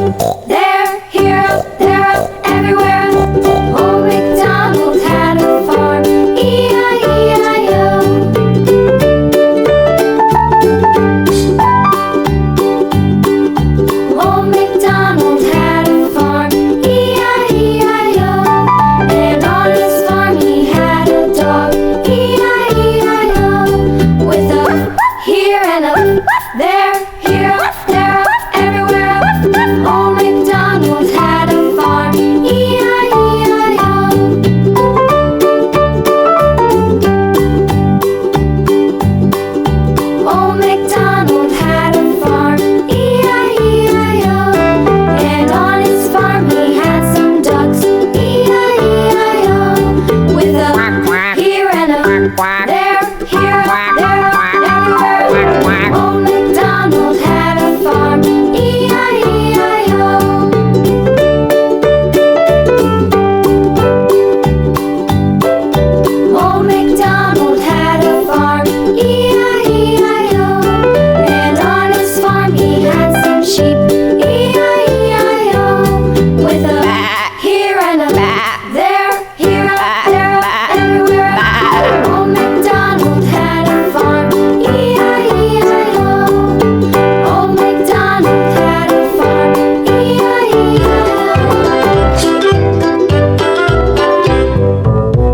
There, here, there, everywhere. Old MacDonald had a farm. E-I-E-I-O. Old MacDonald had a farm. E-I-E-I-O. And on his farm he had a dog. E-I-E-I-O. With a here and a there, here, there, everywhere. Old MacDonald had a farm. E-I-E-I-O. Old MacDonald had a farm. E-I-E-I-O. And on his farm he had some ducks. E-I-E-I-O. With a here and a there, here, there, everywhere. Old MacDonald had a farm. E-I-E-I-O. Old MacDonald had a farm. E-I-E-I-O. And on his farm he had some sheep. E-I-E-I-O. With a here and a there, here, there, everywhere. Old MacDonald had a farm. E-I-E-I-O. Old MacDonald had a farm. E-I-E-I-O.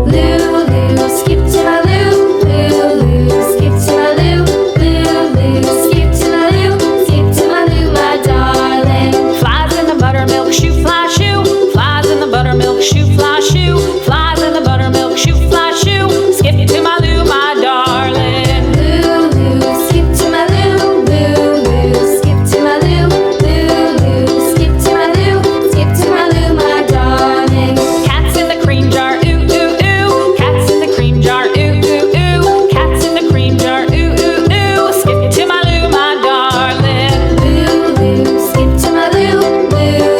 Lulu, skip to my Lou. Lulu, skip to my Lou. Lulu, skip to my Lou. Skip to my Lou, my darling. Flies in the buttermilk shoe, fly shoe. Flies in the buttermilk shoe, fly shoe. Flies in the buttermilk shoe, fly shoe. Skip to my Lou, my darling. Lulu, skip to my Lou. Lulu, skip to my Lou. Lulu, skip to my Lou. Skip to my Lou, my darling. Cats in the cream jar, ooh, ooh, ooh. Cats in the cream jar, ooh, ooh, ooh. Cats in the cream jar, ooh, ooh, ooh. Skip to my Lou, my darling. Lulu, skip to my Lou. Lulu,